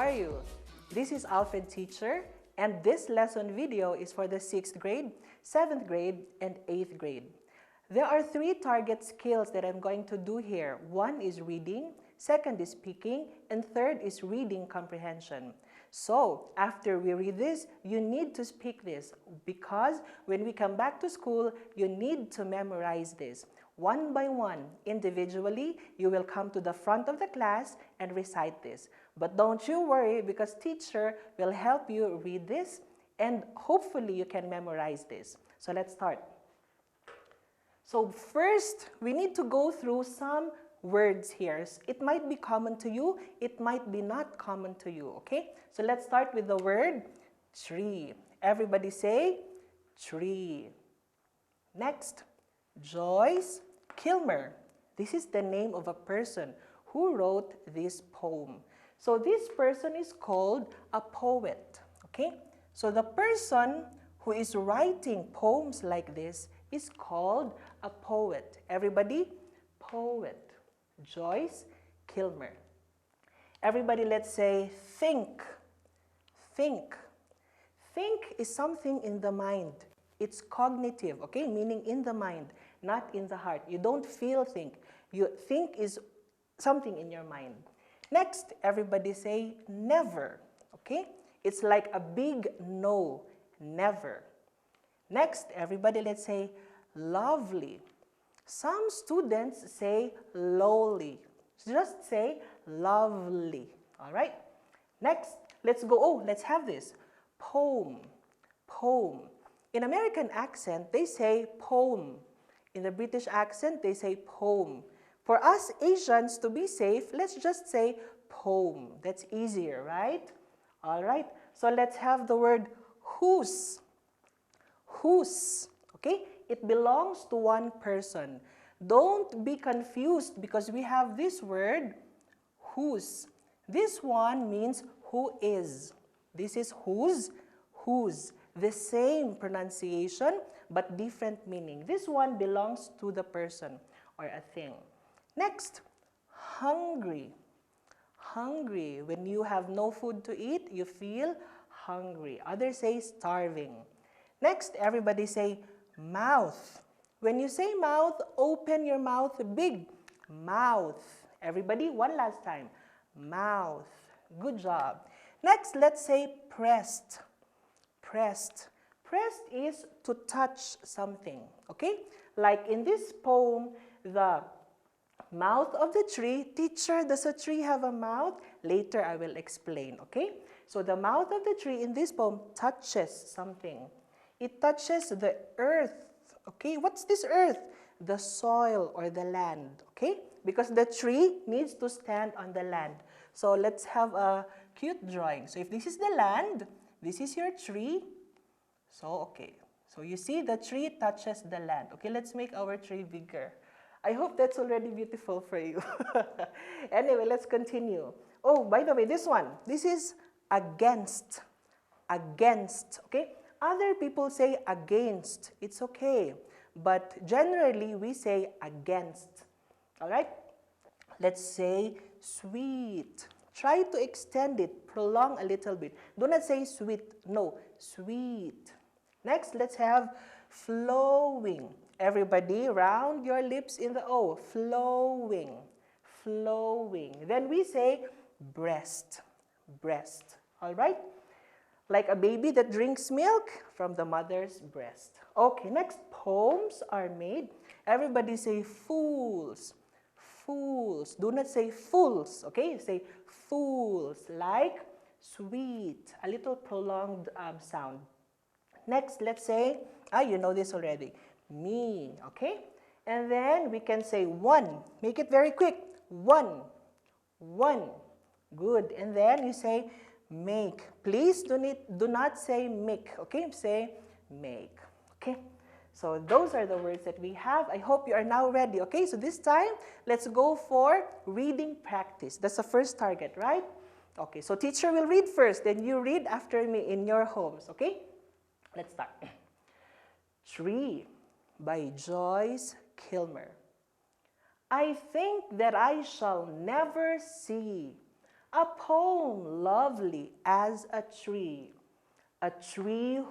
are you? This is Alfred teacher, and this lesson video is for the 6th grade, 7th grade, and 8th grade. There are 3 target skills that I'm going to do here. 1 is reading, 2nd is speaking, and 3rd is reading comprehension. So, after we read this, you need to speak this because when we come back to school, you need to memorize this. One by one, individually, you will come to the front of the class and recite this. But don't you worry because teacher will help you read this and hopefully you can memorize this. So let's start. So first, we need to go through some words here. It might be common to you, it might be not common to you, okay? So let's start with the word tree. Everybody say tree. Next, Joyce Kilmer. This is the name of a person who wrote this poem. So this person is called a poet, okay? So the person who is writing poems like this is called a poet. Everybody, poet. Joyce Kilmer. Everybody, let's say think. Think. Think is something in the mind. It's cognitive, okay? Meaning in the mind, not in the heart. You don't feel think. You think is something in your mind. Next, everybody say never, okay? It's like a big no, never. Next, everybody, let's say lovely. Some students say lowly. Just say lovely, all right? Next, let's go, let's have this. Poem, poem. In American accent, they say poem. In the British accent, they say poem. For us Asians, to be safe, let's just say poem. That's easier, right? All right, so let's have the word whose. Whose, okay? It belongs to one person. Don't be confused because we have this word, whose. This one means who is. This is whose, whose. The same pronunciation but different meaning. This one belongs to the person or a thing. Next, hungry. Hungry. When you have no food to eat, you feel hungry. Others say starving. Next, everybody say mouth. When you say mouth, open your mouth big. Mouth. Everybody, one last time. Mouth. Good job. Next, let's say pressed. Pressed. Pressed is to touch something, okay? Like in this poem, the mouth of the tree. Teacher, does a tree have a mouth? Later, I will explain, okay? So the mouth of the tree in this poem touches something. It touches the earth, okay? What's this earth? The soil or the land, okay? Because the tree needs to stand on the land. So let's have a cute drawing. So if this is the land, this is your tree. So, okay. So you see the tree touches the land. Okay, let's make our tree bigger. I hope that's already beautiful for you. Anyway, let's continue. Oh, by the way, this one. This is against. Against, okay? Other people say against. It's okay. But generally, we say against. All right? Let's say sweet. Try to extend it, prolong a little bit. Do not say sweet, no, sweet. Next, let's have flowing. Everybody, round your lips in the O, flowing, flowing. Then we say breast, breast, all right? Like a baby that drinks milk from the mother's breast. Okay, next, poems are made. Everybody say fools, fools. Do not say fools, okay? Say fools, like sweet, a little prolonged sound. Next, let's say, you know this already, me, okay? And then we can say one. Make it very quick. One, one. Good. And then you say make. Please do not say make, okay? Say make, okay? So those are the words that we have. I hope you are now ready, okay? So this time, let's go for reading practice. That's the first target, right? Okay, so teacher will read first, then you read after me in your homes, okay? Let's start. Tree by Joyce Kilmer. I think that I shall never see A poem lovely as a tree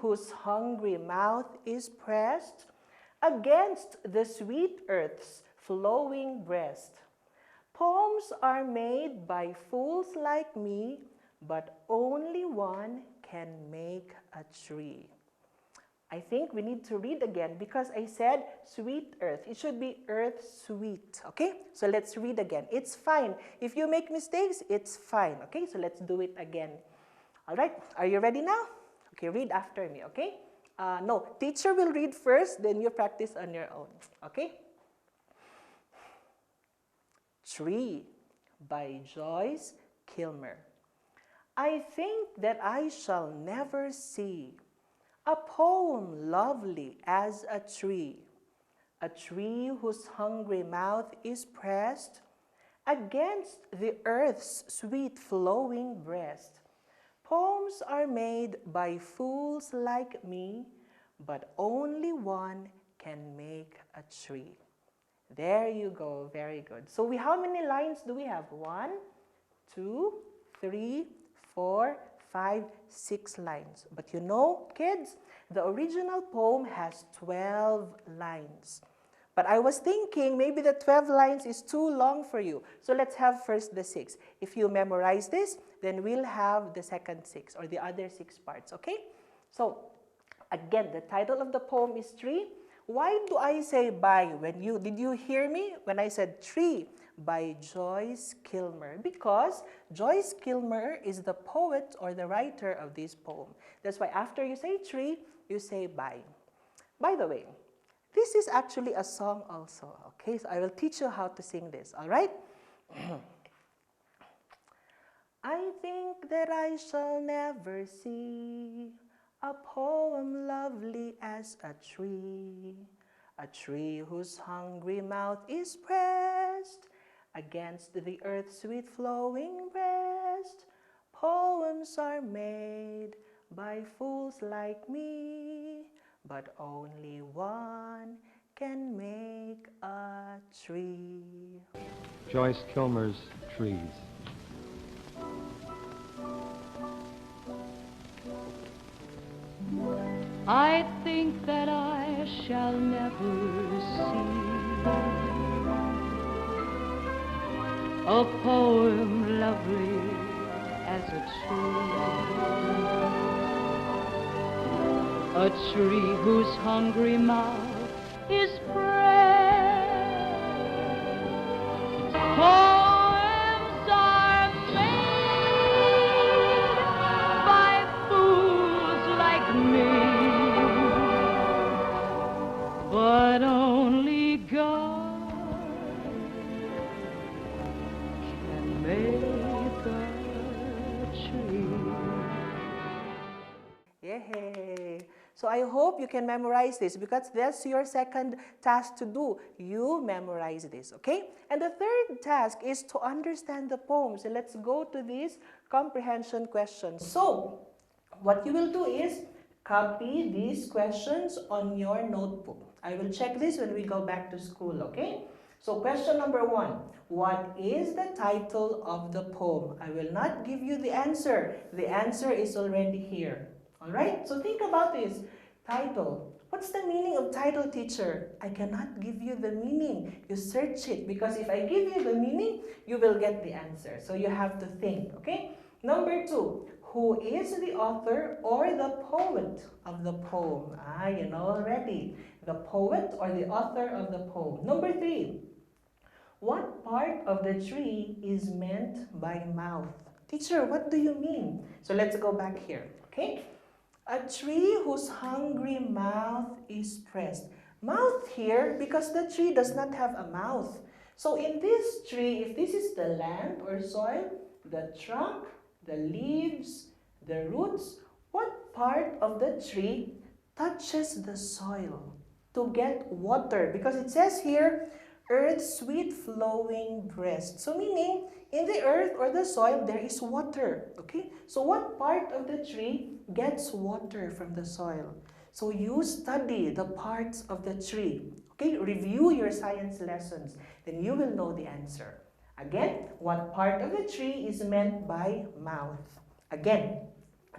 whose hungry mouth is pressed against the sweet earth's flowing breast. Poems are made by fools like me, but only one can make a tree. I think we need to read again because I said sweet earth. It should be earth sweet, okay? So let's read again. It's fine. If you make mistakes, it's fine, okay? So let's do it again. All right, are you ready now? Okay, read after me, okay? No, teacher will read first, then you practice on your own, okay? Tree by Joyce Kilmer. I think that I shall never see a poem lovely as a tree whose hungry mouth is pressed against the earth's sweet flowing breast. Poems are made by fools like me, but only one can make a tree. There you go, very good. So how many lines do we have? 1, 2, 3, 4, 5, 6 lines. But you know, kids, the original poem has 12 lines. But I was thinking maybe the 12 lines is too long for you. So let's have first the 6. If you memorize this, then we'll have the second 6 or the other 6 parts, okay? So again, the title of the poem is Tree. Why do I say by? Did you hear me when I said Tree by Joyce Kilmer? Because Joyce Kilmer is the poet or the writer of this poem. That's why after you say tree, you say by. By the way, this is actually a song also, okay? So I will teach you how to sing this, all right? I think that I shall never see a poem lovely as a tree whose hungry mouth is pressed against the earth's sweet flowing breast. Poems are made by fools like me, but only one can make a tree. Joyce Kilmer's Trees. I think that I shall never see a poem lovely as a tree whose hungry mouth is pressed. Poems are made by fools like me, but only God can make a tree. Yay! So I hope you can memorize this because that's your second task to do. You memorize this, okay? And the third task is to understand the poem. So let's go to these comprehension questions. So what you will do is copy these questions on your notebook. I will check this when we go back to school, okay? So question number 1, what is the title of the poem? I will not give you the answer. The answer is already here. All right, so think about this. Title. What's the meaning of title, teacher? I cannot give you the meaning. You search it because if I give you the meaning, you will get the answer. So you have to think, okay? Number 2, who is the author or the poet of the poem? You know already. The poet or the author of the poem. Number 3, what part of the tree is meant by mouth? Teacher, what do you mean? So let's go back here, okay? A tree whose hungry mouth is pressed. Mouth here because the tree does not have a mouth. So in this tree, if this is the land or soil, the trunk, the leaves, the roots, what part of the tree touches the soil to get water? Because it says here, earth's sweet flowing breast. So meaning, in the earth or the soil, there is water. Okay? So what part of the tree gets water from the soil? So you study the parts of the tree. Okay? Review your science lessons. Then you will know the answer. Again, what part of the tree is meant by mouth? Again,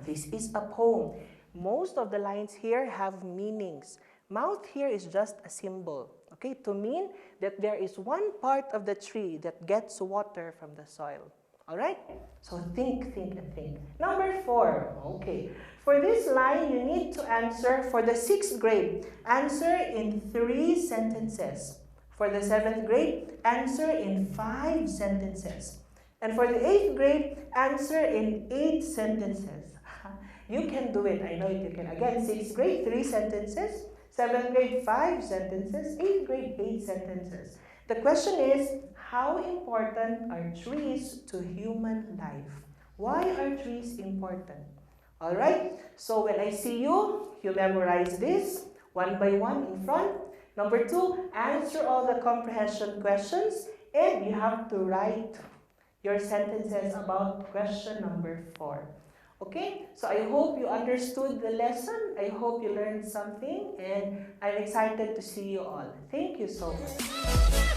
this is a poem. Most of the lines here have meanings. Mouth here is just a symbol, okay, to mean that there is one part of the tree that gets water from the soil. All right? So think, and think. Number 4, okay. For this line, you need to answer for the 6th grade. Answer in 3 sentences. For the 7th grade, answer in 5 sentences. And for the 8th grade, answer in 8 sentences. You can do it. I know you can. Again, 6th grade, 3 sentences. 7th grade, 5 sentences. 8th grade, 8 sentences. The question is, how important are trees to human life? Why are trees important? Alright, so when I see you, you memorize this one by one in front. Number 2, answer all the comprehension questions, and you have to write your sentences about question number 4. Okay, so I hope you understood the lesson. I hope you learned something, and I'm excited to see you all. Thank you so much.